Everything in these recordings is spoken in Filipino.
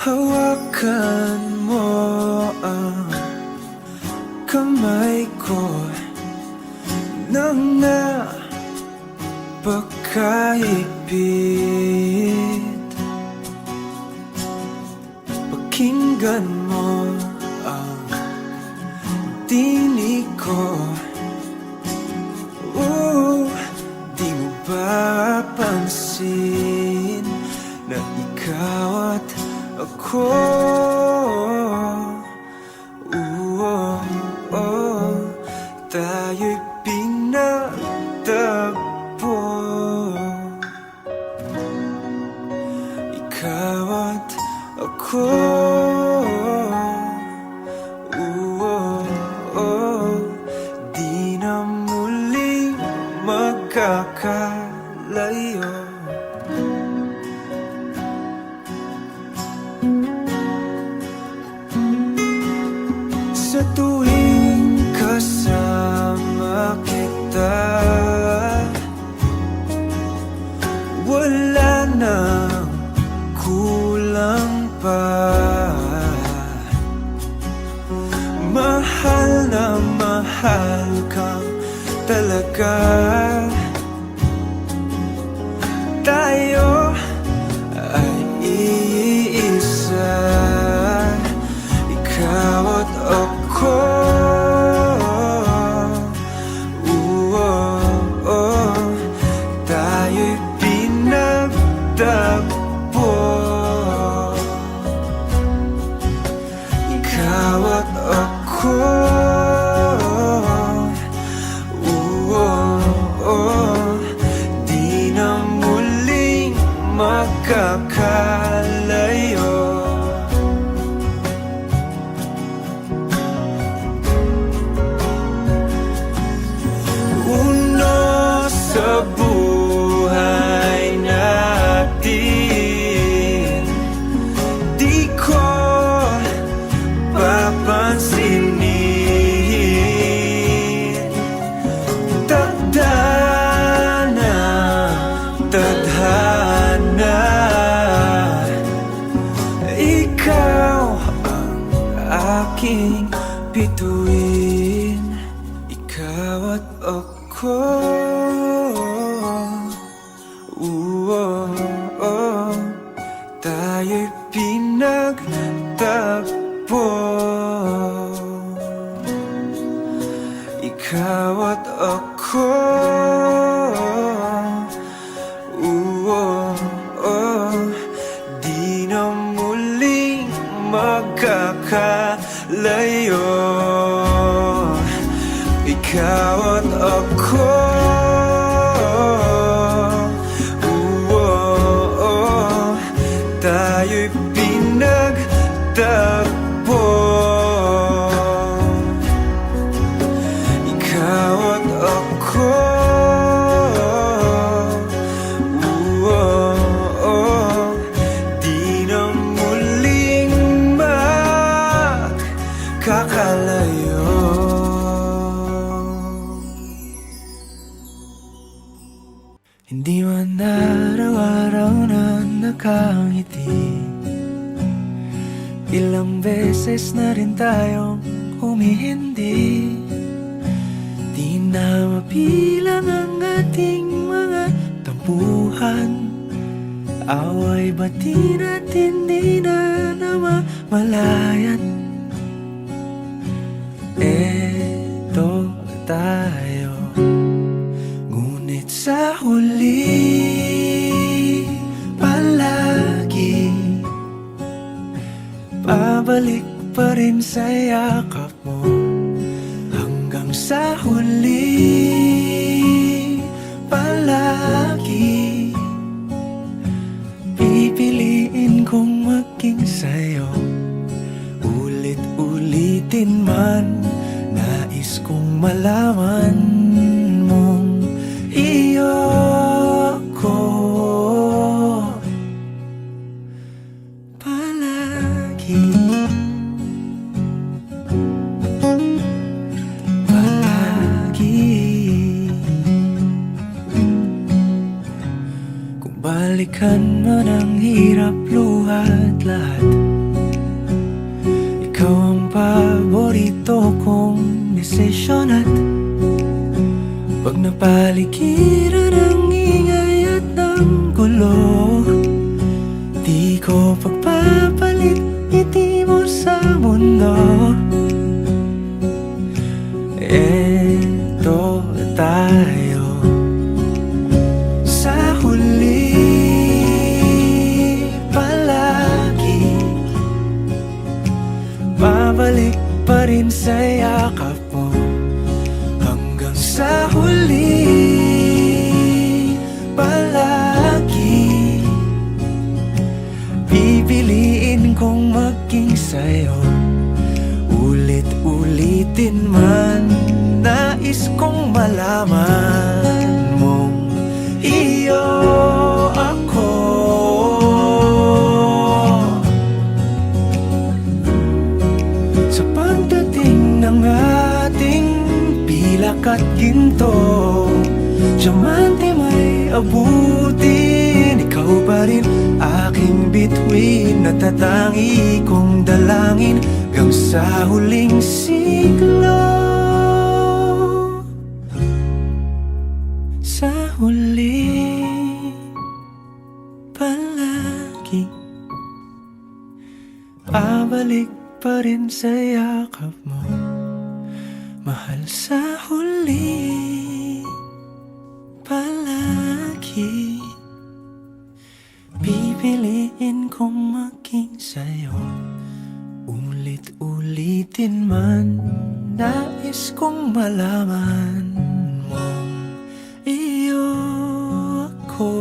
Hawakan mo ang kamay ko nang napakahigpit. Pakinggan mo ang tinig ko. Di mo ba pansin na ikaw at ako? Tayo'y pinagtagpo. Ikaw at ako. Di na muling magkakalayo. Sa tuwing kasama kita, wala nang kulang pa. Mahal na mahal kang talaga. Tayo ay iisa, ikaw at ako. Tayo'y pinagtagpo. Ikaw at ako. Di na muling magkakalayo. Sa buhay natin, di ko papansinin. Tadhana, tadhana, ikaw ang aking bituin. Ikaw at ako. Tayo'y pinagtagpo. Ikaw at ako. Di na muling magkakalayo. Ikaw at ako. Tayo'y pinagtagpo. Ikaw at ako. Di na muling magkakalayo. Hindi man araw-araw na nakangiti, ilang beses na rin tayong humihindi. Di na mabilang ang ating mga tampuhan. Away bati natin di na namamalayan. Eto tayo, ngunit sa huli pabalik pa rin sa yakap mo. Hanggang sa huli, palagi pipiliin kong maging sa'yo. Ulit-ulitin man, nais kong malaman mong iyo ko. Kung balikan man ang hirap luha, buhat lahat. Ikaw ang paborito kong desisyon at pag napaligiran ng ingay at ng gulo, di ko pagpapalit ngiti mo sa mundo. Eto tayo sa huli palagi, babalik pa rin sa yakap mo hanggang sa huli palagi. Pipiliin kong maging sa'yo, ulit-ulitin man. Nais kong malaman mong iyo ako. Sa pagdating ng ating pilak at ginto, diamante may abutin. Ikaw pa rin aking bituin, natatangi kong dalangin hanggang sa huling siglo. Sa huli palagi, babalik pa rin sa yakap mo, mahal. Sa huli palagi, pipiliin kong maging sa'yo, ulit-ulitin man. Nais kong malaman mong iyo ako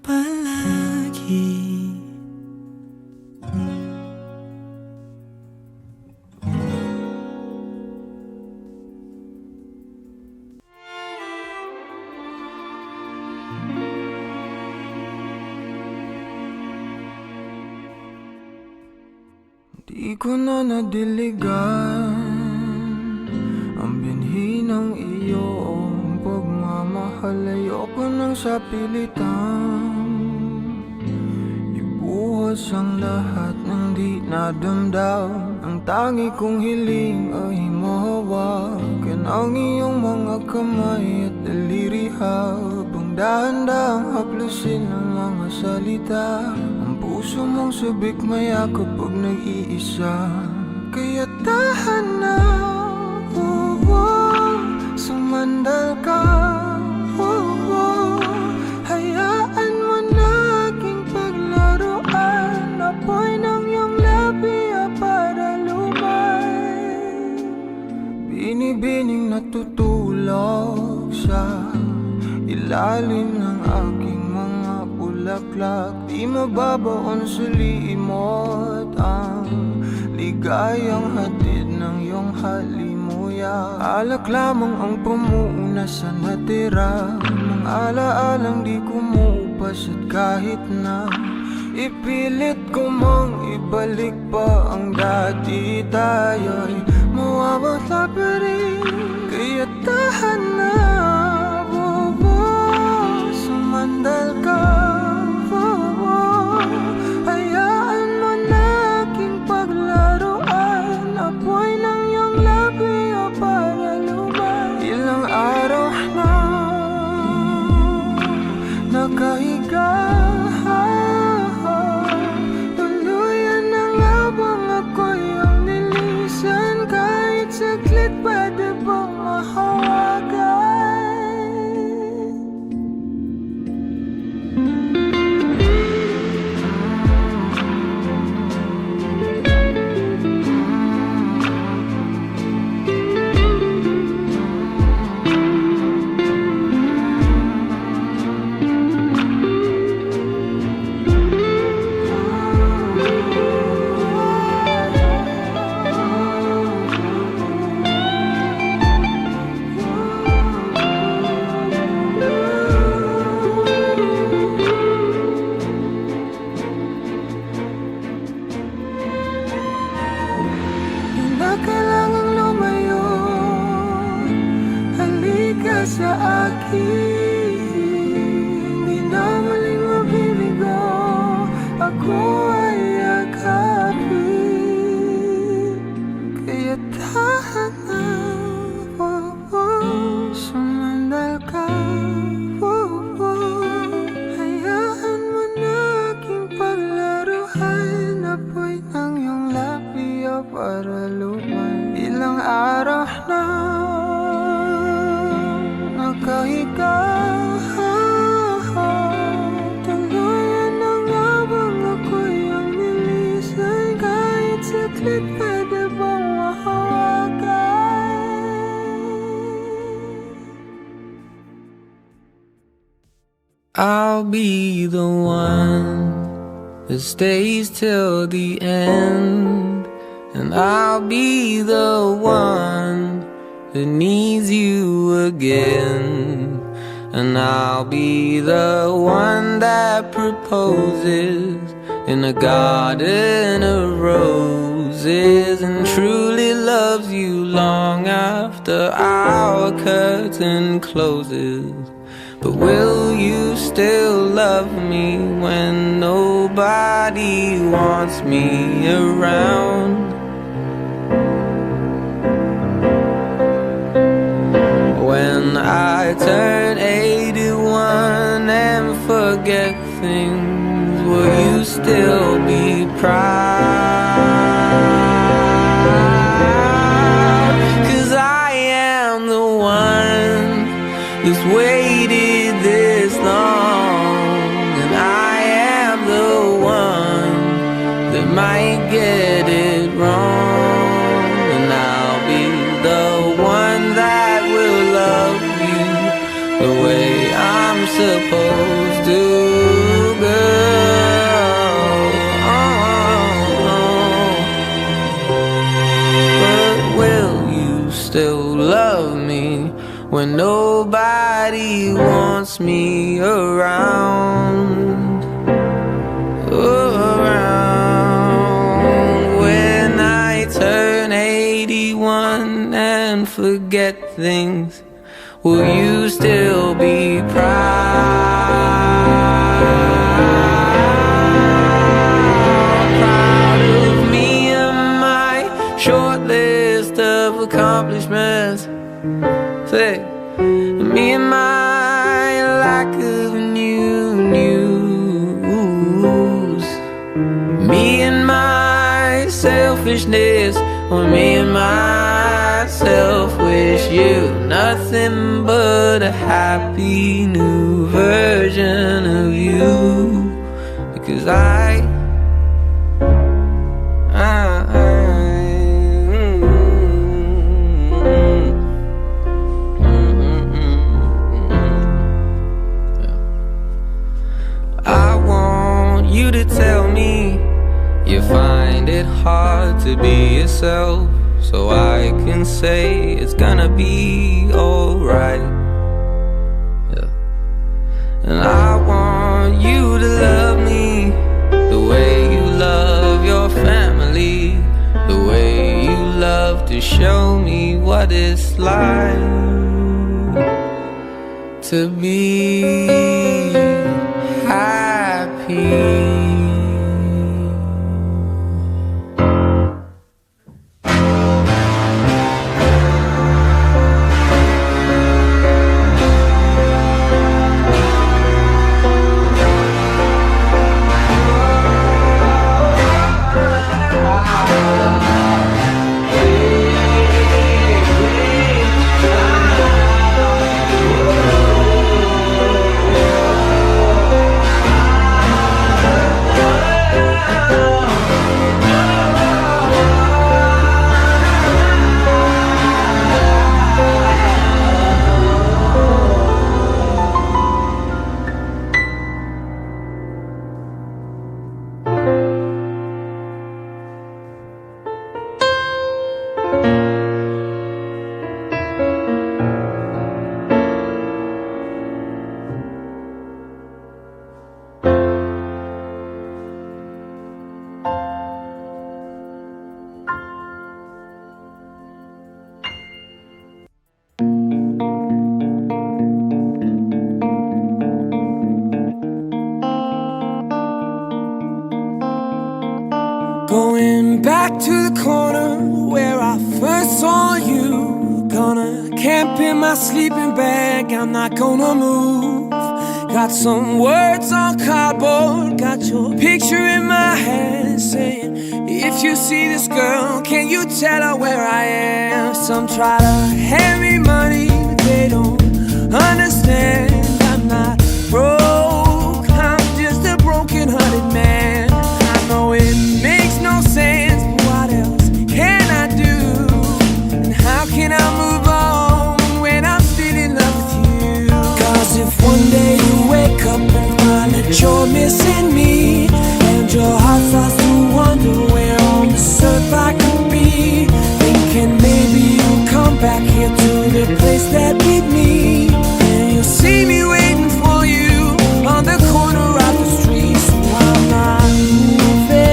palagi. Di ko na nadiligan ang binhi ng iyong pagmamahal. Ayoko nang sa pilitan ibuhos ang lahat ng di nadamdam. Ang tangi kong hiling ay mahawakan ang iyong mga kamay at daliri, habang dahan-dahang haplusin ang mga salita. Puso mong sabik mayakap pag nag-iisa, kaya tahan na, sumandal ka, hayaan mo na aking paglaruan. Apoy ng iyong labi para lumay, binibining natutulog sa ilalim ng aking mga bulaklak. Di mababaon sa limot ang ligayang hatid ng iyong halimuyak. Alak lamang ang pamuuna sa natira, mga alaalang di kumupas. At kahit na ipilit ko mang ibalik pa ang dati, tayo'y mawawala pa rin. Kaya tahan na, sumandal ka, hayaan mo na aking paglaruan. Apoy ng iyong labi para lumay. Ilang araw na nakahiga, tuluyan na nga bang ako'y ang nilisan? Kahit saglit pwede bang mahawagan? Kailangang lumayo, halika sa akin. Di na mali ko ay yakapin. Kaya tahan na, sumandal ka, hayaan mo na aking paglaruhan. Apoy ng iyong labiya para lumay. Ilang araw na nakahiga, tuluyan na nga bang ako'y ang nilisan? Kahit saglit pwede bang mahawakan? I'll be the one that stays till the end, and I'll be the one that needs you again, and I'll be the one that proposes in a garden of roses, and truly loves you long after our curtain closes. But will you still love me when nobody wants me around? When I turn 81 and forget things, will you still be proud? 'Cause I am the one that's waited this long, and I am the one that might get it wrong, and I'll be the one that will love you the way I'm supposed to, girl. But will you still love me when nobody wants me around? Around when I turn 81 and forget things, will you still be proud? Proud of me and my short list of accomplishments. Say, me and my lack of new news, me and my selfishness, or me and myself wish you nothing but a happy new version of you. Because I want you to tell me you find it hard to be yourself, so I can say it's gonna be alright. Yeah. And I want you to love me the way you love your family, the way you love to show me what it's like to be happy. camp in my sleeping bag, I'm not gonna move. Got some words on cardboard, got your picture in my hand, saying, if you see this girl, can you tell her where I am? Some try to hand me money, but they don't understand. I'm not broke, I'm just a broken-hearted man. I know it makes no sense, but what else can I do? And how can I move on when I'm still in love with you? Cause if one day you wake up and find that you're missing me, and your heart starts to wonder where on this earth I could be, thinking maybe you'll come back here to the place that we meet, and you'll see me waiting for you on the corner of the street. So I'm not moving,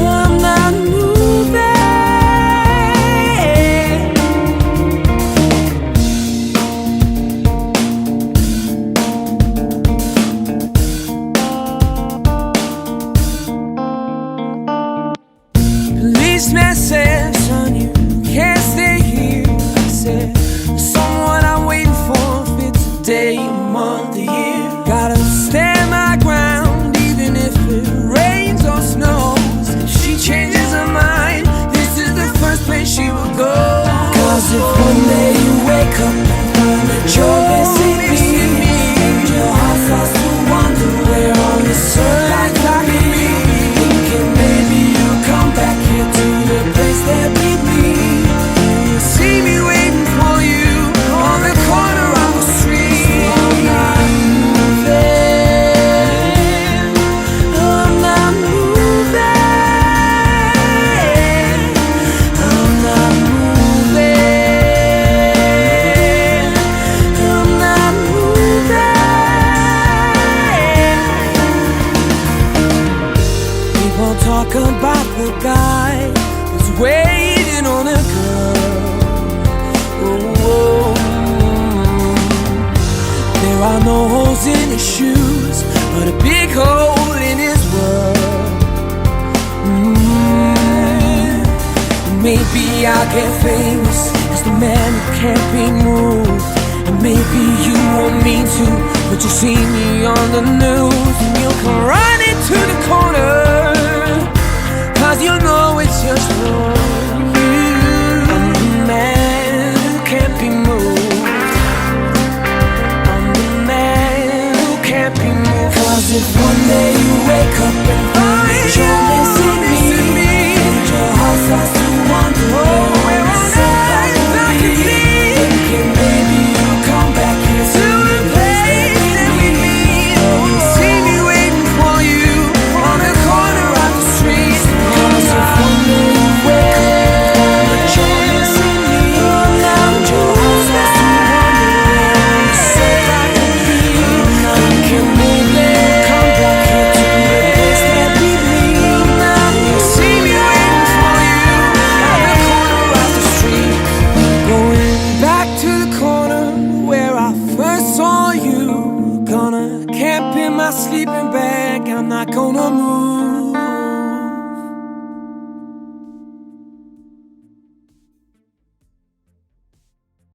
I'm not moving. Policeman said, son, you can't stay here. I said, there's someone I'm waiting for, if it's a day, a month, a year. Gotta stand my ground, even if it rains or snows. If she changes her mind, this is the first place she will go. Cause if one day you wake up and find that you're missing me, and your heart starts to wonder where on this earth I could be, thinking maybe you'll come back here to the place that we meet, and you'll see me waiting for you on the corner of the street. So I'm not moving, I'm not moving, I'm not moving, I'm not moving. People talk about the guy who's waiting on a girl. Oh, there are no holes in his shoes, but a big hole in his world. Maybe I'll get famous as the man who can't be moved, and maybe you won't mean to, but you'll see me on the news, and you'll come running to the corner, cause you know it's just for you. I'm the man who can't be moved, I'm the man who can't be moved. Cause if one day you wake up and find that you're missing me, and your heart starts to wonder where on earth I could be, thinking maybe you'll come back here to the place that we meet, you'll see me waiting for you on the corner of the street. Cause if one day you wake up and find that you're missing me, and your heart starts to wonder where on this earth I could be, thinking maybe you'll come back here to the place that we meet, you'll see me waiting for you on the corner of the street. Going back to the corner where I first saw you, gonna camp in my sleeping bag, I'm not gonna move.